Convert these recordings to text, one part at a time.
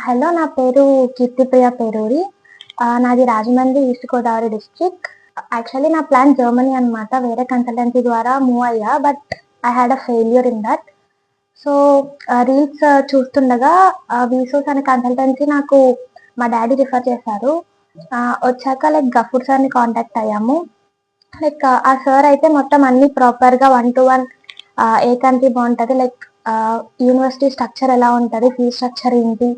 Hello, నా పేరు కీర్తిప్రియ పేరూరి. నాది Rajahmundry, east Godavari district. Actually నా ప్లాన్ జర్మనీ అనమాట. వేరే కన్సల్టెన్సీ ద్వారా మూవ్ అయ్యా, but I had a failure in that. So reels చూస్తుండగా వీసోస్ అనే కన్సల్టెన్సీ నాకు మా డాడీ రిఫర్ చేశారు. వచ్చాక గఫూర్ సార్ని కాంటాక్ట్ అయ్యాము. ఆ సార్ అయితే మొత్తం అన్ని ప్రాపర్గా 1-to-1 ఏ కంట్రీ బాగుంటుంది, యూనివర్సిటీ స్ట్రక్చర్ ఎలా ఉంటుంది, ఫీ స్ట్రక్చర్ ఏంటి,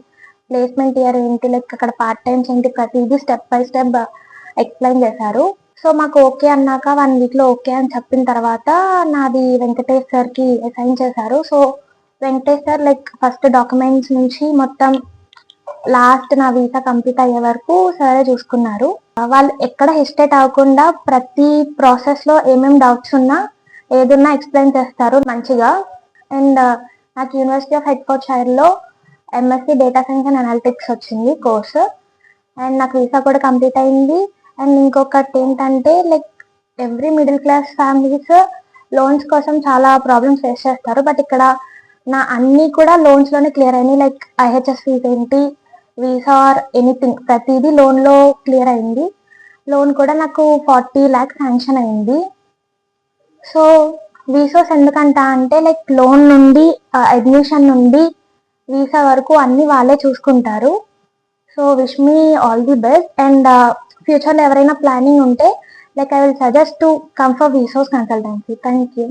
ప్లేస్మెంట్ ఇయర్ ఏంటి, అక్కడ పార్ట్ టైమ్స్ ఏంటి, ప్రతిదీ స్టెప్ బై స్టెప్ ఎక్స్ప్లెయిన్ చేశారు. సో మాకు ఓకే అన్నాక 1 వీక్లో ఓకే అని చెప్పిన తర్వాత నాది వెంకటేష్ సార్కి అసైన్ చేశారు. So Venkatesh sir first documents నుంచి మొత్తం లాస్ట్ నా వీసా కంప్లీట్ అయ్యే వరకు సరే చూసుకున్నారు. వాళ్ళు ఎక్కడ హెసిటేట్ అవ్వకుండా ప్రతి ప్రాసెస్ లో ఏమేమి డౌట్స్ ఉన్నా ఏదున్నా ఎక్స్ప్లెయిన్ చేస్తారు మంచిగా. అండ్ నాకు యూనివర్సిటీ ఆఫ్ హెడ్ఫోర్డ్షైర్ లో MSc data science and analytics వచ్చింది కోర్సు. అండ్ నాకు వీసా కూడా కంప్లీట్ అయింది. అండ్ ఇంకొకటి ఏంటంటే every middle class families loans కోసం చాలా ప్రాబ్లమ్స్ ఫేస్ చేస్తారు. బట్ ఇక్కడ నా అన్ని కూడా లోన్స్ లోనే క్లియర్ అయినాయి. ఐహెచ్ఎస్ ఫీజ్ ఏంటి, వీసా ఆర్ ఎనీథింగ్, ప్రతిదీ లోన్ లో క్లియర్ అయింది. లోన్ కూడా నాకు 40 lakhs శాంక్షన్ అయింది. సో వీసాస్ ఎందుకంట అంటే లోన్ నుండి అడ్మిషన్ నుండి వీసా వరకు అన్ని వాళ్ళే చూసుకుంటారు. So wish me all the best. And ఫ్యూచర్లో ఎవరైనా ప్లానింగ్ ఉంటే I will suggest to come for Visos consultancy. Thank you.